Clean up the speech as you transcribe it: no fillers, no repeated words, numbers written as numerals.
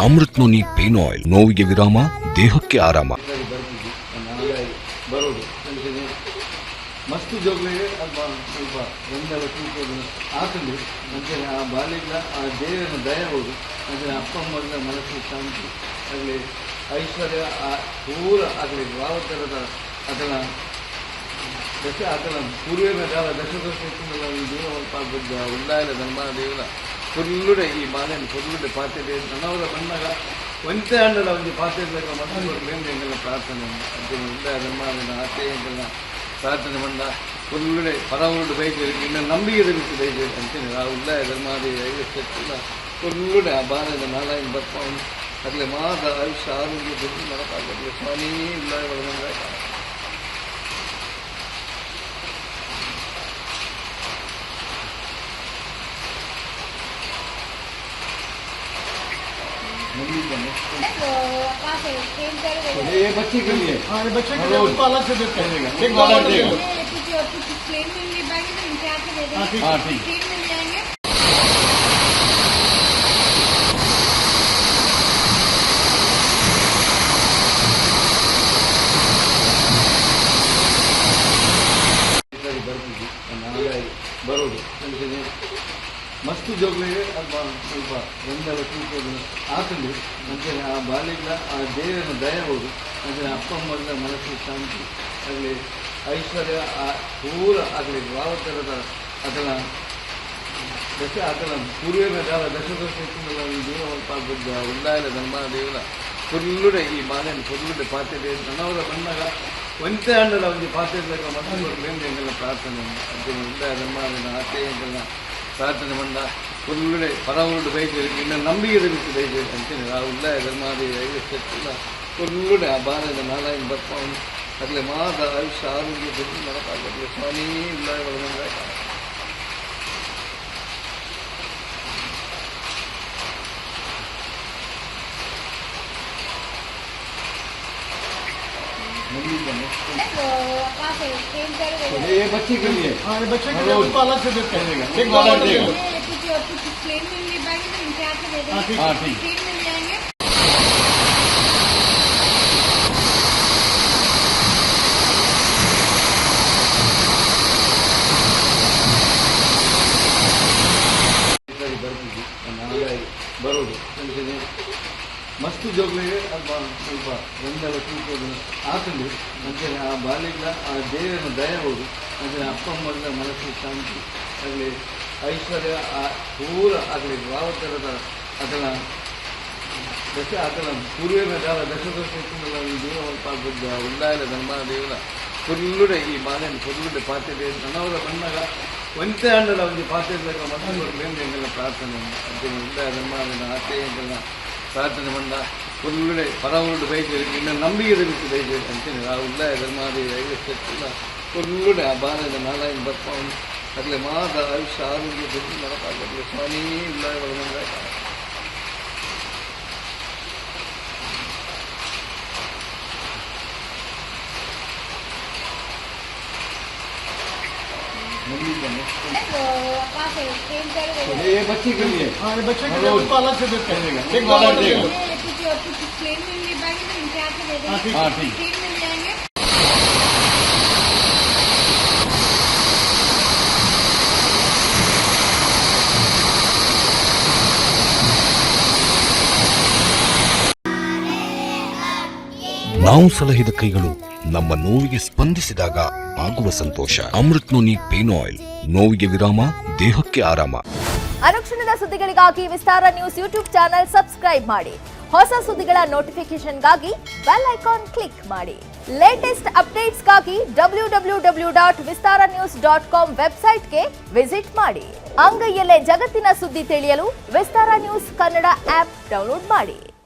Amrit noni pain oil, ನೋವಿಗೆ ವಿರಾಮ, ದೇಹಕ್ಕೆ ಆರಾಮ. ಬರೋದು ಮಸ್ತು ಜೋಗ್ಲಿಗೆ ಸ್ವಲ್ಪ ಗೊಂದಲ ಕೂತ್ಕೊಂಡು ಹಾಕಲಿ ಅಂದರೆ ಆ ಬಾಲ್ಯದ ಆ ದೇವರ ದಯ ಹೋದು ಅಂದರೆ ಅಪ್ಪ ಅಮ್ಮನ ಮನಸ್ಸು ಶಾಂತಿ ಆಗಲಿ, ಐಶ್ವರ್ಯ ಪೂರ ಆಗಲಿ, ಯಾವ ಥರದ ಅದರ ಅದರ ಪೂರ್ವೇನ ಕಾಲ ದಶದರ್ಶನಗಳ ದೇವ ಪಾಲ್ಪದ್ದ ಉಂಡಾಯದ ಧರ್ಮ ದೇವರ ಫುಲ್ಲುಡೆ ಈ ಬಾಲ್ಯನ ಫುಲ್ಲುಡೆ ಪಾತ್ರೆ ನನ್ನವರ ಬಂದಾಗ ಒಂದೇ ಹಣ್ಣದ ಒಂದು ಪಾತ್ರೆ ಮಕ್ಕಳು ಎಂಗೆಲ್ಲ ಪ್ರಾರ್ಥನೆ ಅಂತ ಉಂಡಾಯ ಧರ್ಮದ ಆಸೆ ಎಂಗೆಲ್ಲ ಪ್ರಾರ್ಥನೆ ಬಂದ ಫುಲ್ಲುಡೆ ಪರವರುಡು ಬೈಕರಿ ಇನ್ನು ನಂಬಿಕೆ ಬಿಟ್ಟು ಬೈಕರಿ ಅಂತೇಳಿ ಆ ಉಳ್ಳಾಯ ಧರ್ಮಾದೇವಿ ಐವತ್ತೆಲ್ಲ ಫುಲ್ಲುಡೆ ಆ ಬಾಲ್ಯದ ನಾರಾಯಣ ಬರ್ಪವನು ಆಗಲೇ ಮಾದ ಆಯುಷ್ಯ ಆರೋಗ್ಯ ದುಡ್ಡು ಮನಪಾಗಲಿ ಸ್ವಾಮಿ ಉಳ್ಳಾಯ ಒಳಗಂಗ ये बच्चे के लिए बच्चे के लिए उनको अलग से देते हैं एक वाला देगा प्लेन में ले बैग में इनके हाथ में दे देंगे। हाँ ठीक प्लेन मिल जाएंगे। ಬರೋದು ಮಸ್ತು ಜೋಗ್ಲಿಗೆ ಸ್ವಲ್ಪ ಗೊಂದಲ ಕೂತ್ಕೊಂಡು ಹಾಕಲಿ ಅಂದರೆ ಆ ಬಾಲ್ಯದ ಆ ದೇವರ ದಯ ಹೋದು ಅಂದರೆ ಅಪ್ಪ ಅಮ್ಮನ ಮನಸ್ಸು ಶಾಂತಿ ಆಗಲಿ, ಐಶ್ವರ್ಯ ಪೂರ ಆಗಲಿ, ಯಾವ ಥರದ ಅದರ ಅದರ ಪೂರ್ವೇನ ಕಾಲ ದಶದರ್ಶನಗಳ ದೇವ ಪಾಲ್ಪದ್ದ ಉಂಡಾಯದ ಧರ್ಮ ದೇವರ ಫುಲ್ಲುಡೆ ಈ ಬಾಲ್ಯನ ಫುಲ್ಲುಡೆ ಪಾತ್ರೆ ನನ್ನವರ ಬಂದಾಗ ಒಂದೇ ಹಣ್ಣದ ಒಂದು ಪಾತ್ರೆ ಮಕ್ಕಳು ಎಂಗೆಲ್ಲ ಪ್ರಾರ್ಥನೆ ಅಂತ ಉಂಡಾಯ ಧರ್ಮದ ಆಸೆ ಎಂಗೆಲ್ಲ ಪ್ರಾರ್ಥನೆ ಬಂದ ಫುಲ್ಲುಡೆ ಪರವರುಡು ಬೈಕರಿ ಇನ್ನು ನಂಬಿಕೆ ಬಿಟ್ಟು ಬೈಕರಿ ಅಂತೇಳಿ ಆ ಉಳ್ಳಾಯ ಧರ್ಮಾದೇವಿ ಐವತ್ತೆಲ್ಲ ಫುಲ್ಲುಡೆ ಆ ಬಾಲ್ಯದ ನಾರಾಯಣ ಬರ್ಪವನು ಆಗಲೇ ಮಾದ ಆಯುಷ್ಯ ಆರೋಗ್ಯ ದುಡ್ಡು ಮನಪಾಗಲಿ ಸ್ವಾಮಿ ಉಳ್ಳಾಯ ಒಳಗಂಗ ये बच्चे के लिए बच्चे के लिए उनको अलग से देते हैं एक वाला देगा प्लेन में ले बैग में इनके हाथ में दे देंगे। हाँ ठीक प्लेन मिल जाएंगे। ಬರೋದು ಮಸ್ತು ಜೋಗ್ಲಿಗೆ ಸ್ವಲ್ಪ ಗೊಂದಲ ಕೂತ್ಕೊಂಡು ಹಾಕಲಿ ಅಂದರೆ ಆ ಬಾಲ್ಯದ ಆ ದೇವರ ದಯ ಹೋದು ಅಂದರೆ ಅಪ್ಪ ಅಮ್ಮನ ಮನಸ್ಸು ಶಾಂತಿ ಆಗಲಿ, ಐಶ್ವರ್ಯ ಪೂರ ಆಗಲಿ, ಯಾವ ಥರದ ಅದರ ಅದರ ಪೂರ್ವೇನ ಕಾಲ ದಶದರ್ಶನಗಳ ದೇವ ಪಾಲ್ಪದ್ದ ಉಂಡಾಯದ ಧರ್ಮ ದೇವರ ಫುಲ್ಲುಡೆ ಈ ಬಾಲ್ಯನ ಫುಲ್ಲುಡೆ ಪಾತ್ರೆ ನನ್ನವರ ಬಂದಾಗ ಒಂದೇ ಹಣ್ಣದ ಒಂದು ಪಾತ್ರೆ ಮಕ್ಕಳು ಎಂಗೆಲ್ಲ ಪ್ರಾರ್ಥನೆ ಅಂತ ಉಂಡಾಯ ಧರ್ಮದ ಆಸೆ ಎಂಗೆಲ್ಲ ಪ್ರಾರ್ಥನೆ ಬಂದ ಫುಲ್ಲುಡೆ ಪರವರುಡು ಬೈಕರಿ ಇನ್ನು ನಂಬಿಕೆ ಬಿಟ್ಟು ಬೈಕರಿ ಅಂತೇಳಿ ಆ ಉಳ್ಳಾಯ ಧರ್ಮಾದೇವಿ ಐವತ್ತೆಲ್ಲ ಫುಲ್ಲುಡೆ ಆ ಬಾಲ್ಯದ ನಾರಾಯಣ ಬರ್ಪವನು ಆಗಲೇ ಮಾದ ಆಯುಷ್ಯ ಆರೋಗ್ಯ ದುಡ್ಡು ಮನಪಾಗಲಿ ಸ್ವಾಮಿ ಉಳ್ಳಾಯ ಒಳಗಂಗ ये बच्चे के लिए बच्चे के लिए उनको अलग से देते हैं एक वाला देगा प्लेन में ले बैग में इनके हाथ में दे देंगे। हाँ ठीक प्लेन मिल जाएंगे। ನಾವು ಸಲಹಿದ ಕೈಗಳು ನಮ್ಮ ನೋವಿಗೆ ಸ್ಪಂದಿಸಿದಾಗ ಆಗುವ ಸಂತೋಷ. ಅಮೃತ್ ನೋನಿ ಪೇನ್ ಆಯಿಲ್, ನೋವಿಗೆ ವಿರಾಮ, ದೇಹಕ್ಕೆ ಆರಾಮ. ಅನುಕ್ಷಣದ ಸುದ್ದಿಗಳಿಗಾಗಿ ವಿಸ್ತಾರ ನ್ಯೂಸ್ ಯೂಟ್ಯೂಬ್ ಚಾನೆಲ್ ಸಬ್ಸ್ಕ್ರೈಬ್ ಮಾಡಿ. ಹೊಸ ಸುದ್ದಿಗಳ ನೋಟಿಫಿಕೇಶನ್ಗಾಗಿ ಬೆಲ್ ಐಕಾನ್ ಕ್ಲಿಕ್ ಮಾಡಿ. ಲೇಟೆಸ್ಟ್ ಅಪ್ಡೇಟ್ಸ್ಗಾಗಿ www.vistaranews.com ವೆಬ್ಸೈಟ್ಗೆ ವಿಸಿಟ್ ಮಾಡಿ. ಅಂಗೈಯಲ್ಲೇ ಜಗತ್ತಿನ ಸುದ್ದಿ ತಿಳಿಯಲು ವಿಸ್ತಾರ ನ್ಯೂಸ್ ಕನ್ನಡ ಆಪ್ ಡೌನ್ಲೋಡ್ ಮಾಡಿ.